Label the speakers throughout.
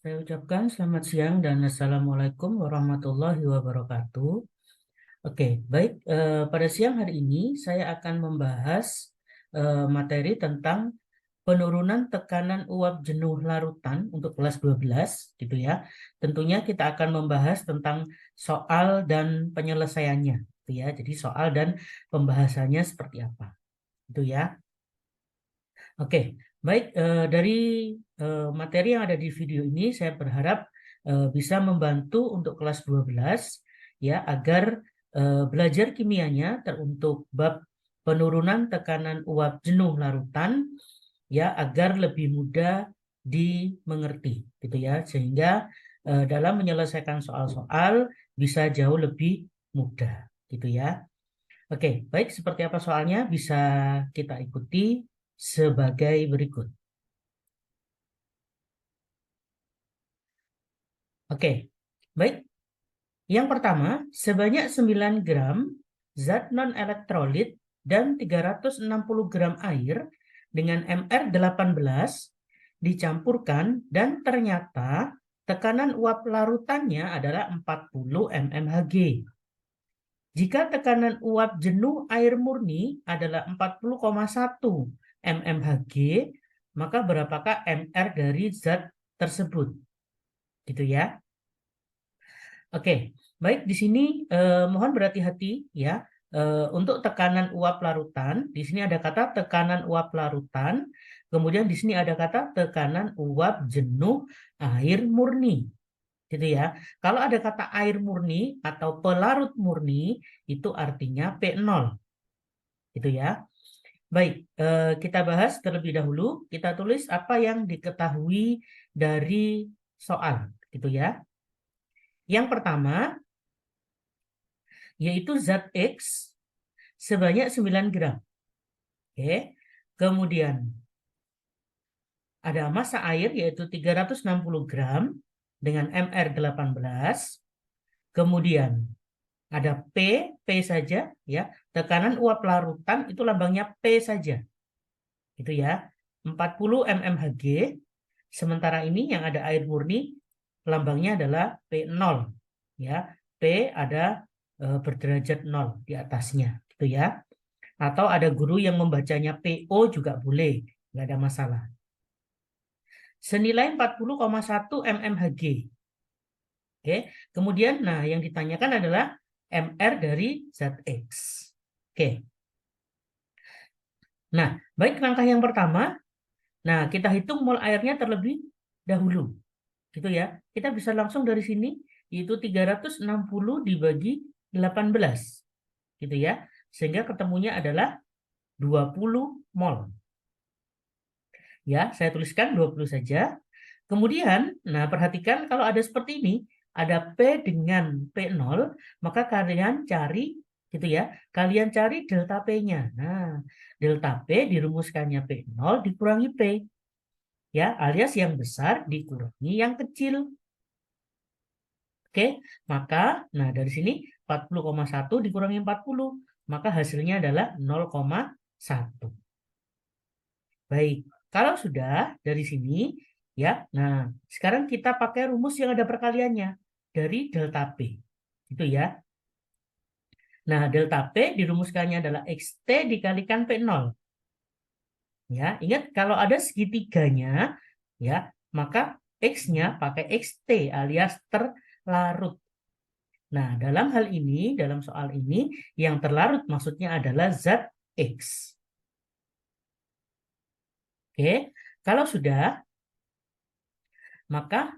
Speaker 1: Saya ucapkan selamat siang dan Assalamualaikum warahmatullahi wabarakatuh. Oke, baik. Pada siang hari ini saya akan membahas materi tentang penurunan tekanan uap jenuh larutan untuk kelas 12, gitu ya. Tentunya kita akan membahas tentang soal dan penyelesaiannya, gitu ya. Jadi soal dan pembahasannya seperti apa, gitu ya. Oke, baik. Dari materi yang ada di video ini, saya berharap bisa membantu untuk kelas 12 ya, agar belajar kimianya untuk bab penurunan tekanan uap jenuh larutan ya, agar lebih mudah dimengerti, gitu ya, sehingga dalam menyelesaikan soal-soal bisa jauh lebih mudah, gitu ya. Oke, baik, seperti apa soalnya bisa kita ikuti sebagai berikut. Oke, baik. Yang pertama, sebanyak 9 gram zat non-elektrolit dan 360 gram air dengan MR18 dicampurkan dan ternyata tekanan uap larutannya adalah 40 mmHg. Jika tekanan uap jenuh air murni adalah 40,1 mmHg, maka berapakah MR dari zat tersebut? Gitu ya. Oke, baik, di sini mohon berhati-hati ya. Untuk tekanan uap larutan, di sini ada kata tekanan uap larutan, kemudian di sini ada kata tekanan uap jenuh air murni, gitu ya. Kalau ada kata air murni atau pelarut murni, itu artinya P0, gitu ya. Baik, kita bahas terlebih dahulu. Kita tulis apa yang diketahui dari soal, gitu ya. Yang pertama, yaitu zat X sebanyak 9 gram. Oke. Kemudian ada massa air yaitu 360 gram dengan MR18. Kemudian ada P saja ya. Tekanan uap larutan itu lambangnya P saja. Gitu ya. 40 mmHg. Sementara ini yang ada air murni lambangnya adalah P0 ya. P ada berderajat 0 di atasnya, gitu ya. Atau ada guru yang membacanya PO juga boleh, nggak ada masalah. Senilai 40,1 mmHg. Oke, kemudian nah yang ditanyakan adalah MR dari zat X. Oke. Nah, baik, langkah yang pertama, nah kita hitung mol airnya terlebih dahulu. Gitu ya. Kita bisa langsung dari sini, yaitu 360 dibagi 18. Gitu ya. Sehingga ketemunya adalah 20 mol. Ya, saya tuliskan 20 saja. Kemudian, nah perhatikan kalau ada seperti ini, ada P dengan P0, maka kalian cari, gitu ya, kalian cari delta P-nya. Nah, delta P dirumuskannya P0 dikurangi P. Ya, alias yang besar dikurangi yang kecil. Oke, maka, nah dari sini 40,1 dikurangi 40, maka hasilnya adalah 0,1. Baik, kalau sudah dari sini, ya, nah sekarang kita pakai rumus yang ada perkaliannya dari delta P. Itu ya. Nah, delta P dirumuskannya adalah XT dikalikan P0. Ya, ingat kalau ada segitiganya, ya, maka X-nya pakai XT alias terlarut. Nah, dalam hal ini, dalam soal ini, yang terlarut maksudnya adalah zat X. Oke, kalau sudah, maka,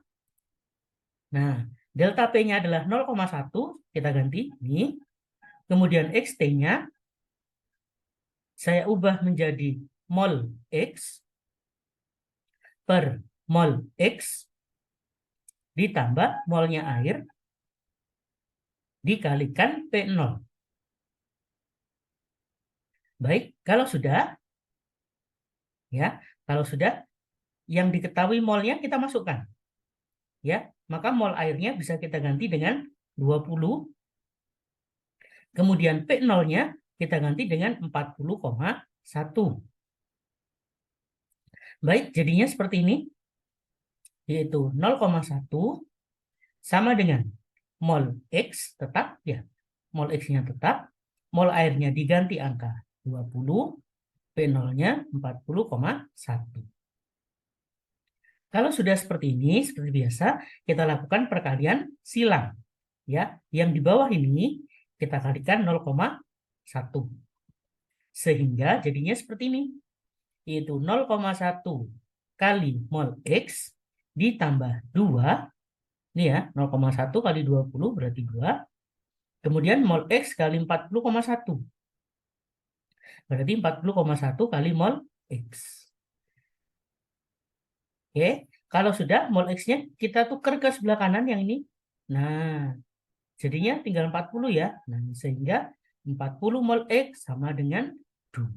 Speaker 1: nah, delta P-nya adalah 0,1, kita ganti ini. Kemudian XT-nya, saya ubah menjadi mol X per mol X ditambah molnya air dikalikan P0. Baik, kalau sudah, ya, kalau sudah, yang diketahui molnya kita masukkan. Ya, maka mol airnya bisa kita ganti dengan 20. Kemudian P0-nya kita ganti dengan 40,1. Baik, jadinya seperti ini. yaitu 0,1 sama dengan mol X tetap ya. Mol X-nya tetap, mol airnya diganti angka 20, P0-nya 40,1. Kalau sudah seperti ini, seperti biasa, kita lakukan perkalian silang. Ya, yang di bawah ini kita kalikan 0,1. Sehingga jadinya seperti ini. Yaitu 0,1 kali mol X ditambah 2. Ini ya, 0,1 kali 20 berarti 2. Kemudian mol X kali 40,1. Berarti 40,1 kali mol X. Oke, kalau sudah mol X-nya kita tukar ke sebelah kanan yang ini. Nah, jadinya tinggal 40 ya. Nah, sehingga 40 mol X sama dengan 2.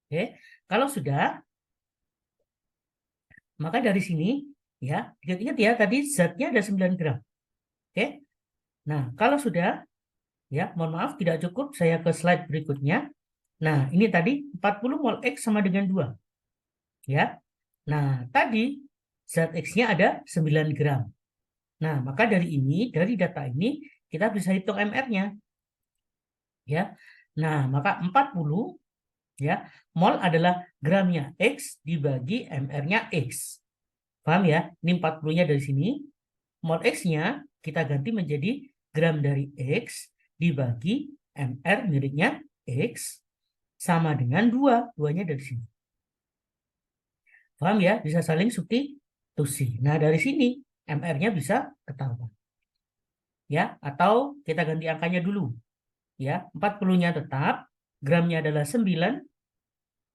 Speaker 1: Oke, kalau sudah, maka dari sini ya, ingat-ingat ya tadi zatnya ada 9 gram. Oke. Nah, kalau sudah ya, mohon maaf tidak cukup, saya ke slide berikutnya. Nah, ini tadi 40 mol X sama dengan 2. Ya. Nah, tadi zat X-nya ada 9 gram. Nah, maka dari ini, dari data ini, kita bisa hitung MR-nya. Ya. Nah, maka 40 ya, mol adalah gramnya X dibagi MR-nya X. Paham ya? Ini 40-nya dari sini. Mol X-nya kita ganti menjadi gram dari X dibagi MR miliknya X sama dengan 2. 2-nya dari sini. Paham ya? Bisa saling substitusi. Nah, dari sini MR-nya bisa ketahuan. Ya, atau kita ganti angkanya dulu. Ya, 40-nya tetap, gramnya adalah 9.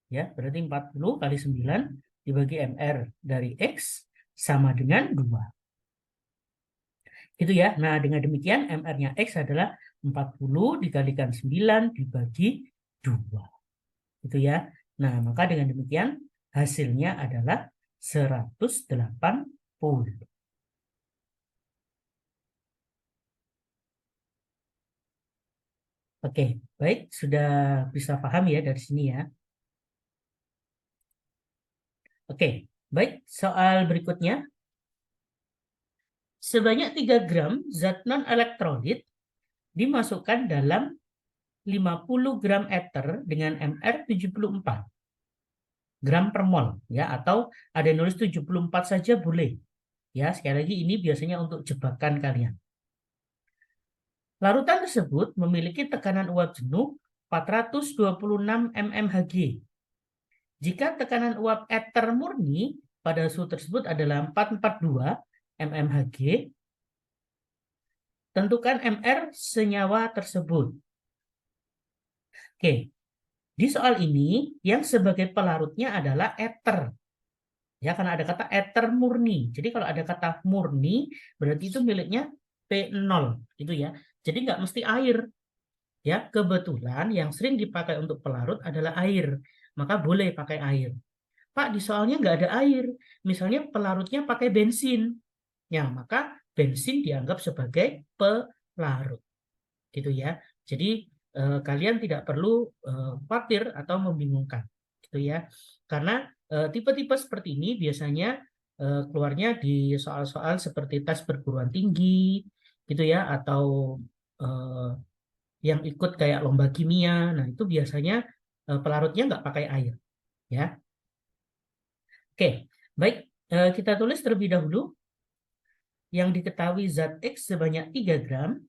Speaker 1: Ya, berarti 40 kali 9 dibagi MR dari X sama dengan 2. Itu ya. Nah, dengan demikian MR-nya X adalah 40 dikalikan 9 dibagi 2. Itu ya. Nah, maka dengan demikian hasilnya adalah 180. Oke, baik. Sudah bisa paham ya dari sini ya. Oke, baik. Soal berikutnya. Sebanyak 3 gram zat non-elektrolit dimasukkan dalam 50 gram ether dengan MR 74 gram per mol ya, atau ada yang nulis 74 saja boleh. Ya, sekali lagi ini biasanya untuk jebakan kalian. Larutan tersebut memiliki tekanan uap jenuh 426 mmHg. Jika tekanan uap ether murni pada suhu tersebut adalah 442 mmHg, tentukan MR senyawa tersebut. Oke, di soal ini yang sebagai pelarutnya adalah ether. Ya, karena ada kata ether murni. Jadi kalau ada kata murni, berarti itu miliknya P0 gitu ya. Jadi nggak mesti air. Ya, kebetulan yang sering dipakai untuk pelarut adalah air. Maka boleh pakai air. Pak, di soalnya nggak ada air. Misalnya pelarutnya pakai bensin. Ya, maka bensin dianggap sebagai pelarut. Gitu ya. Jadi kalian tidak perlu khawatir atau membingungkan. Gitu ya. Karena tipe-tipe seperti ini biasanya keluarnya di soal-soal seperti tes perguruan tinggi gitu ya, atau yang ikut kayak lomba kimia. Nah, itu biasanya pelarutnya nggak pakai air ya. Oke, baik, kita tulis terlebih dahulu yang diketahui zat X sebanyak 3 gram.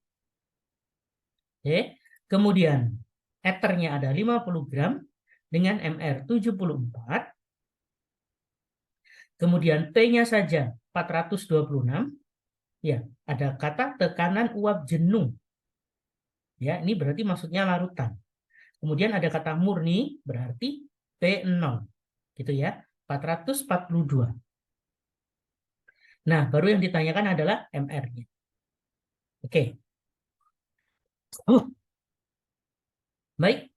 Speaker 1: Oke, kemudian ethernya ada 50 gram dengan MR 74. Kemudian P-nya saja 426. Ya, ada kata tekanan uap jenuh. Ya, ini berarti maksudnya larutan. Kemudian ada kata murni berarti P0. Gitu ya, 442. Nah, baru yang ditanyakan adalah MR-nya. Oke. Baik.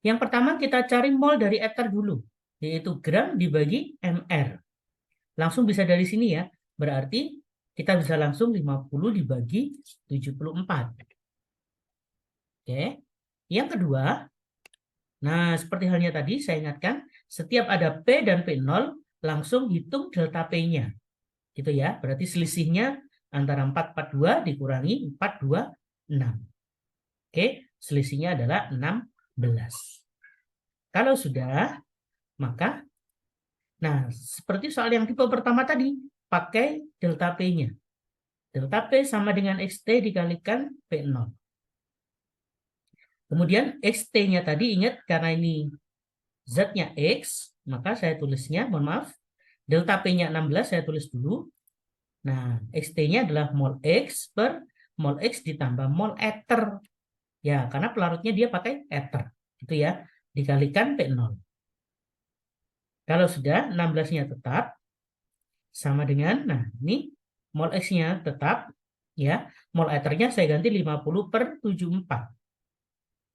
Speaker 1: Yang pertama kita cari mol dari ether dulu, yaitu gram dibagi MR. Langsung bisa dari sini ya. Berarti kita bisa langsung 50 dibagi 74. Oke. Yang kedua, nah seperti halnya tadi saya ingatkan, setiap ada P dan P0, langsung hitung delta P-nya. Gitu ya. Berarti selisihnya antara 442 dikurangi 426. Oke, selisihnya adalah 16. Kalau sudah, maka seperti soal yang tipe pertama tadi, pakai delta P-nya. Delta P sama dengan XT dikalikan P0. Kemudian XT-nya tadi, ingat karena ini Z-nya X, maka saya tulisnya, mohon maaf, delta P-nya 16, saya tulis dulu. Nah, XT-nya adalah mol X per mol X ditambah mol ether. Ya, karena pelarutnya dia pakai ether. Itu ya, dikalikan P0. Kalau sudah, 16-nya tetap, sama dengan, nah ini mol X-nya tetap, ya, mol ethernya saya ganti 50/74.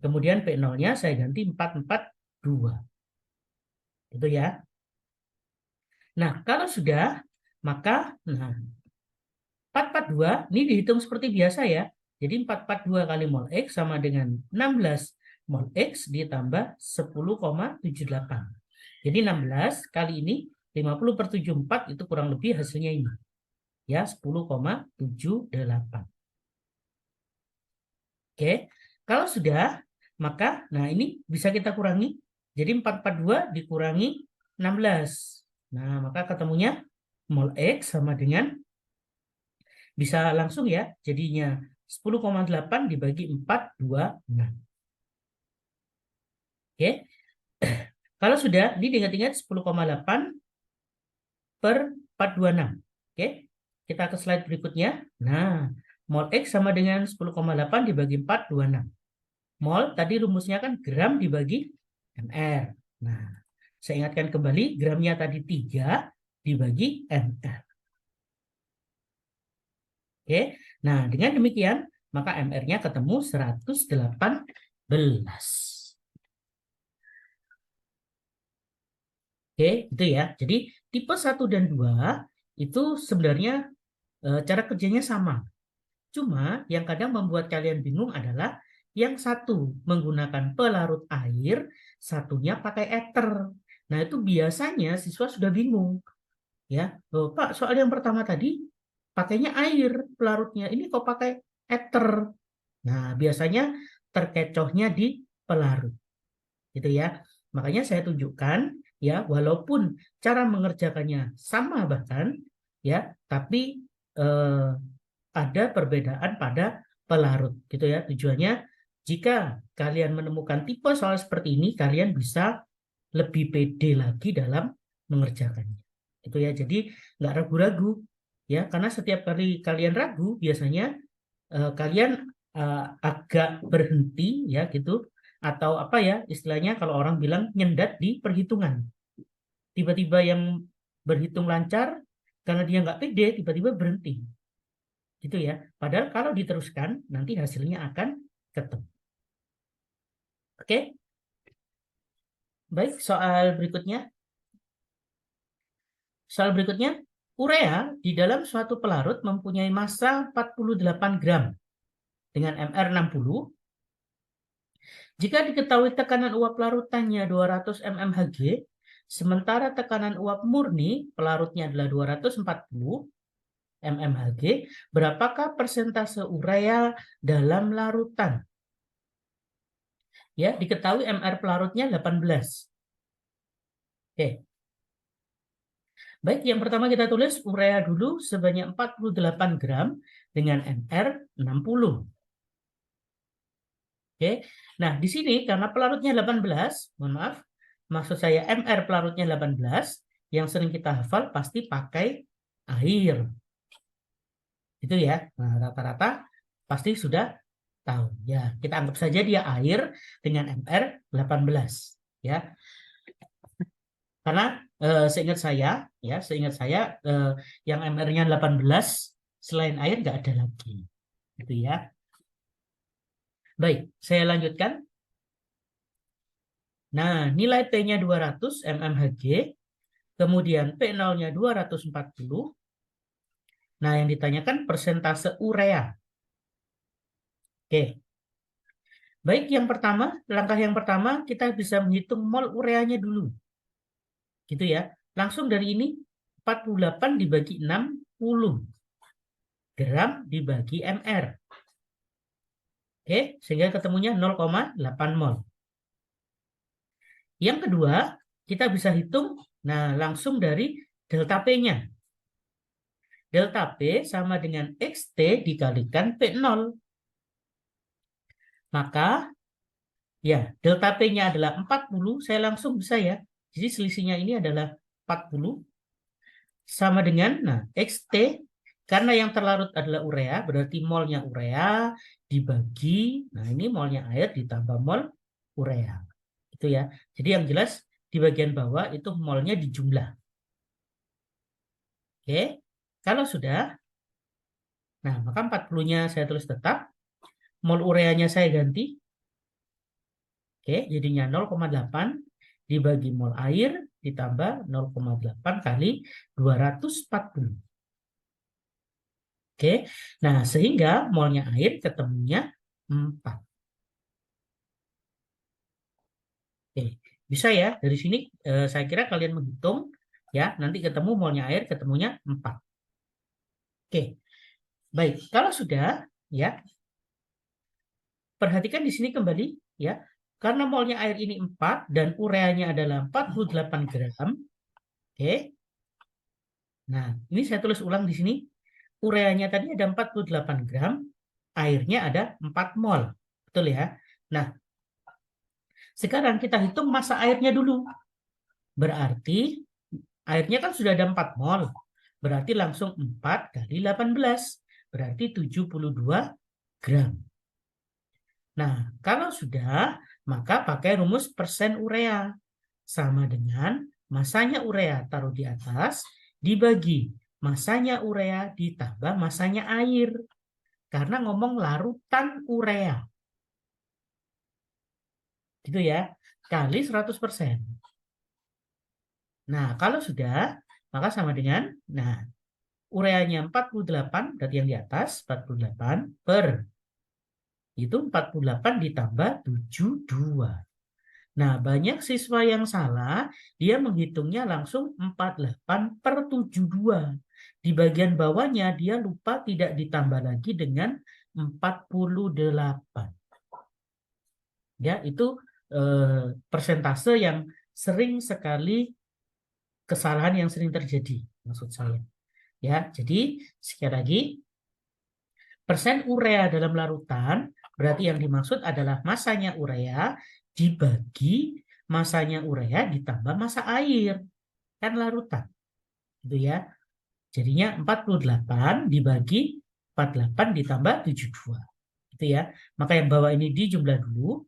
Speaker 1: Kemudian P0-nya saya ganti 442. Itu ya. Nah, kalau sudah, maka 442 ini dihitung seperti biasa ya. Jadi 442 kali mol X sama dengan 16 mol X ditambah 10,78. Jadi 16 kali ini 50/74 itu kurang lebih hasilnya ini. Ya, 10,78. Oke, kalau sudah, maka ini bisa kita kurangi. Jadi 442 dikurangi 16. Nah, maka ketemunya mol X sama dengan, bisa langsung ya, jadinya 10,8 dibagi 426. Oke, kalau sudah, ini diingat-ingat 10,8 per 426. Oke, kita ke slide berikutnya. Nah, mol X sama dengan 10,8 dibagi 426. Mol, tadi rumusnya kan gram dibagi mr. Nah, saya ingatkan kembali, gramnya tadi 3 dibagi mr. Oke, nah dengan demikian, maka MR-nya ketemu 118. Oke, itu ya. Jadi tipe 1 dan 2 itu sebenarnya cara kerjanya sama. Cuma yang kadang membuat kalian bingung adalah yang satu menggunakan pelarut air, satunya pakai ether. Nah, itu biasanya siswa sudah bingung. Ya, Pak, soal yang pertama tadi pakainya air pelarutnya, ini kok pakai ether. Nah, biasanya terkecohnya di pelarut. Gitu ya. Makanya saya tunjukkan ya, walaupun cara mengerjakannya sama bahkan ya, tapi ada perbedaan pada pelarut gitu ya. Tujuannya jika kalian menemukan tipe soal seperti ini, kalian bisa lebih pede lagi dalam mengerjakannya. Itu ya. Jadi nggak ragu-ragu ya, karena setiap kali kalian ragu biasanya kalian agak berhenti ya gitu, atau apa ya istilahnya kalau orang bilang nyendat di perhitungan. Tiba-tiba yang berhitung lancar karena dia nggak pede tiba-tiba berhenti. Gitu ya. Padahal kalau diteruskan nanti hasilnya akan ketemu. Oke? Baik, soal berikutnya. Soal berikutnya, urea di dalam suatu pelarut mempunyai massa 48 gram dengan MR 60. Jika diketahui tekanan uap larutannya 200 mmHg, sementara tekanan uap murni pelarutnya adalah 240 mmHg, berapakah persentase urea dalam larutan? Ya, diketahui MR pelarutnya 18. Oke. Baik, yang pertama kita tulis urea dulu sebanyak 48 gram dengan MR 60. Oke. Nah, di sini karena pelarutnya 18, mohon maaf, maksud saya MR pelarutnya 18, yang sering kita hafal pasti pakai air. Itu ya. Nah, rata-rata pasti sudah tahu. Ya, kita anggap saja dia air dengan MR 18, ya. Karena seingat saya, ya, yang MR-nya 18 selain air nggak ada lagi. Gitu ya. Baik, saya lanjutkan. Nah, nilai T-nya 200 mmHg, kemudian P0-nya 240. Nah, yang ditanyakan persentase urea. Oke. Baik, langkah yang pertama kita bisa menghitung mol ureanya dulu. Gitu ya. Langsung dari ini 48 dibagi 60 gram dibagi mr. Oke, sehingga ketemunya 0,8 mol. Yang kedua, kita bisa hitung langsung dari delta P-nya. Delta P sama dengan XT dikalikan P0. Maka ya, delta P-nya adalah 40, saya langsung bisa ya. Jadi selisihnya ini adalah 40 sama dengan XT, karena yang terlarut adalah urea, berarti molnya urea dibagi, ini molnya air ditambah mol urea. Itu ya. Jadi yang jelas di bagian bawah itu molnya dijumlah. Oke. Kalau sudah, maka 40-nya saya tulis tetap, mol ureanya saya ganti. Oke, jadinya 0,8 dibagi mol air ditambah 0,8 kali 240. Oke, sehingga molnya air ketemunya 4. Oke, bisa ya, dari sini saya kira kalian menghitung, ya, nanti ketemu molnya air ketemunya 4. Oke, baik, kalau sudah, ya, perhatikan di sini kembali, ya, karena molnya air ini 4 dan ureanya adalah 48 gram, oke. Nah, ini saya tulis ulang di sini. Ureanya tadi ada 48 gram, airnya ada 4 mol. Betul ya? Nah, sekarang kita hitung massa airnya dulu. Berarti airnya kan sudah ada 4 mol. Berarti langsung 4 kali 18. Berarti 72 gram. Nah, kalau sudah, maka pakai rumus persen urea. Sama dengan masanya urea taruh di atas, dibagi masanya urea ditambah masanya air. Karena ngomong larutan urea. Gitu ya. Kali 100%. Nah, kalau sudah, maka sama dengan, ureanya 48, berarti yang di atas, 48 per, itu 48 ditambah 72. Nah, banyak siswa yang salah, dia menghitungnya langsung 48 per 72. Di bagian bawahnya, dia lupa tidak ditambah lagi dengan 48. Ya, itu persentase yang sering sekali, kesalahan yang sering terjadi, maksud saya. Ya, jadi sekali lagi, persen urea dalam larutan, berarti yang dimaksud adalah masanya urea dibagi masanya urea ditambah massa air. Kan larutan. Gitu ya. Jadinya 48 dibagi 48 ditambah 72. Gitu ya. Maka yang bawah ini dijumlah dulu,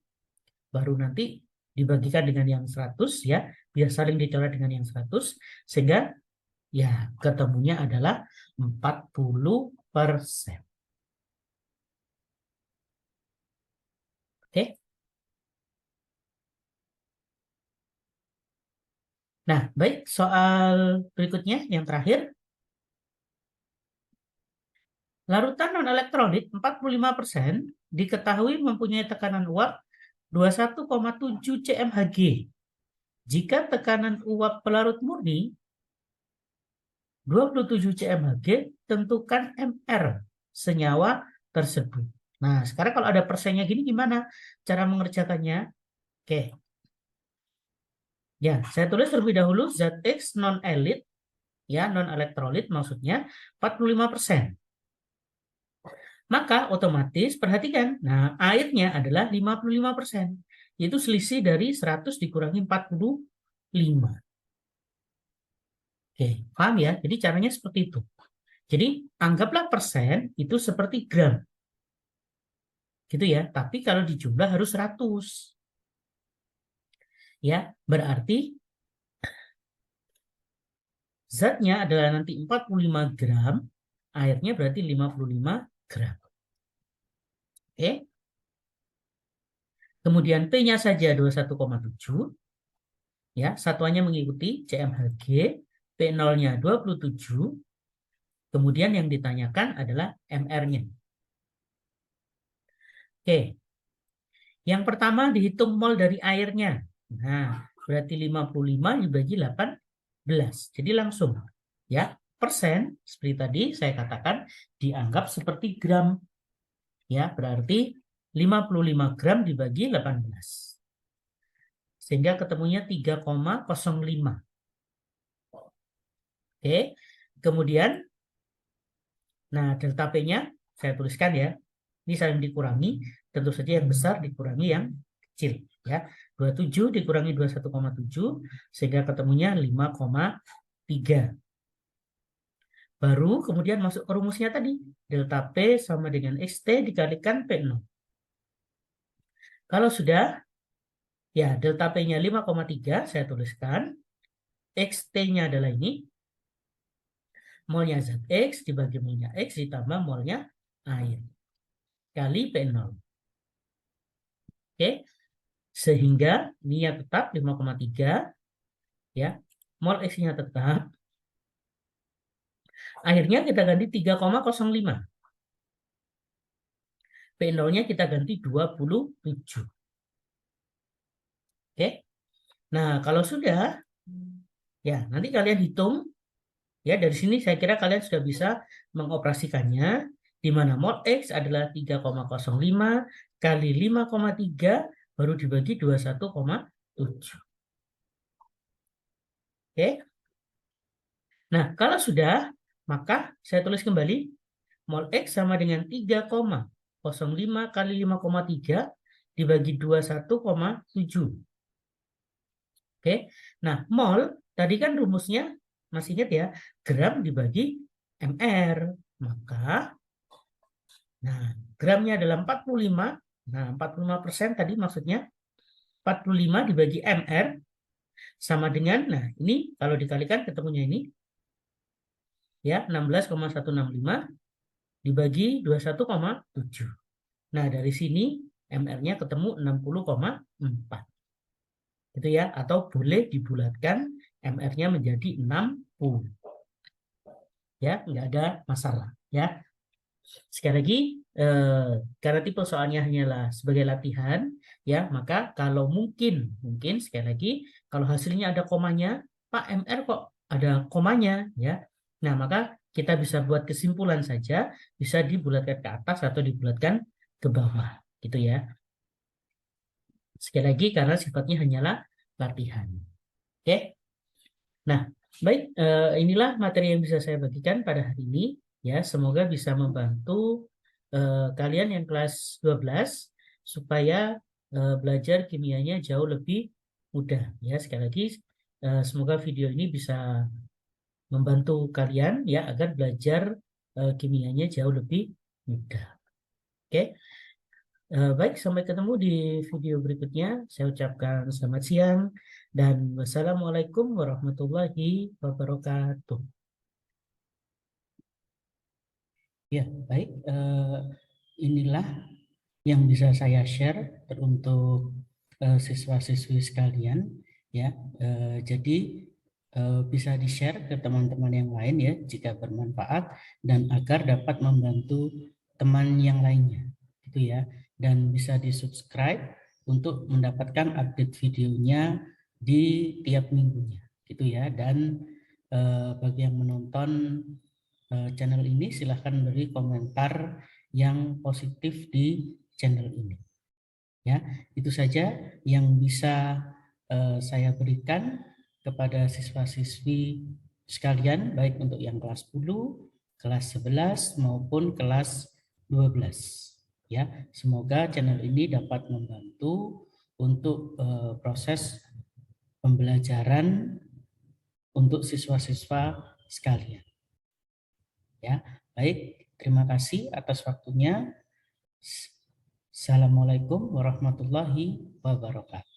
Speaker 1: baru nanti dibagikan dengan yang 100 ya, biar saling dicoret dengan yang 100, sehingga ya ketemunya adalah 40%. Oke. Nah, baik, soal berikutnya yang terakhir. Larutan non-elektrolit 45% diketahui mempunyai tekanan uap 21,7 cmHg. Jika tekanan uap pelarut murni 27 cmHg, tentukan MR senyawa tersebut. Nah, sekarang kalau ada persennya gini gimana cara mengerjakannya? Oke. Ya, saya tulis terlebih dahulu zat X non-elit, ya, non-elektrolit maksudnya 45%. Maka otomatis perhatikan, airnya adalah 55%. Yaitu selisih dari 100 dikurangi 45. Oke, paham ya? Jadi caranya seperti itu. Jadi anggaplah persen itu seperti gram. Gitu ya. Tapi kalau dijumlah harus 100. Ya, berarti zatnya adalah nanti 45 gram, airnya berarti 55 gram. Oke. Kemudian P-nya saja 21,7. Ya, satuannya mengikuti cmHg, P0-nya 27. Kemudian yang ditanyakan adalah MR-nya. Oke. Yang pertama dihitung mol dari airnya. Nah, berarti 55 dibagi 18. Jadi langsung ya, persen seperti tadi saya katakan dianggap seperti gram. Ya, berarti 55 gram dibagi 18. Sehingga ketemunya 3,05. Oke. Kemudian nah, delta P-nya saya tuliskan ya. Ini saling dikurangi, tentu saja yang besar dikurangi yang kecil ya. 27 dikurangi 21,7 sehingga ketemunya 5,3. Baru kemudian masuk ke rumusnya tadi. Delta P sama dengan XT dikalikan P0. Kalau sudah, ya delta P-nya 5,3 saya tuliskan. XT-nya adalah ini. Molnya ZX dibagi molnya X ditambah molnya air. Kali P0. Oke. Sehingga ini tetap 5,3. Ya. Mol X-nya tetap. Akhirnya kita ganti 3,05. P0-nya kita ganti 27. Oke. Nah, kalau sudah, ya nanti kalian hitung. Ya, dari sini saya kira kalian sudah bisa mengoperasikannya, di mana mol X adalah 3,05 kali 5,3 baru dibagi 21,7. Oke. Nah, kalau sudah, maka saya tulis kembali, mol X sama dengan 3,05 kali 5,3 dibagi 21,7. Oke. Nah, mol tadi kan rumusnya masih ingat ya, gram dibagi mr. Maka nah, gramnya adalah 45. Nah, 45% tadi maksudnya 45 dibagi mr sama dengan, nah ini kalau dikalikan ketemunya ini ya 16,165 dibagi 21,7. Nah, dari sini mr-nya ketemu 60,4. Gitu ya, atau boleh dibulatkan mr-nya menjadi 60. Ya, nggak ada masalah ya. Sekali lagi, karena tipe soalnya hanyalah sebagai latihan ya, maka kalau mungkin sekali lagi kalau hasilnya ada komanya, Pak MR kok ada komanya ya. Nah, maka kita bisa buat kesimpulan saja, bisa dibulatkan ke atas atau dibulatkan ke bawah gitu ya. Sekali lagi karena sifatnya hanyalah latihan. Oke. Nah, baik, inilah materi yang bisa saya bagikan pada hari ini. Ya, semoga bisa membantu kalian yang kelas 12 supaya belajar kimianya jauh lebih mudah. Ya, sekali lagi, semoga video ini bisa membantu kalian ya agar belajar kimianya jauh lebih mudah. Oke. Baik, sampai ketemu di video berikutnya. Saya ucapkan selamat siang dan wassalamualaikum warahmatullahi wabarakatuh. Ya, baik. Inilah yang bisa saya share untuk siswa-siswi sekalian. Ya, jadi bisa di-share ke teman-teman yang lain ya jika bermanfaat dan agar dapat membantu teman yang lainnya, gitu ya. Dan bisa di-subscribe untuk mendapatkan update videonya di tiap minggunya, gitu ya. Dan bagi yang menonton channel ini silahkan beri komentar yang positif di channel ini. Ya, itu saja yang bisa saya berikan kepada siswa-siswi sekalian, baik untuk yang kelas 10, kelas 11 maupun kelas 12. Ya, semoga channel ini dapat membantu untuk proses pembelajaran untuk siswa-siswa sekalian. Ya, baik, terima kasih atas waktunya. Assalamualaikum warahmatullahi wabarakatuh.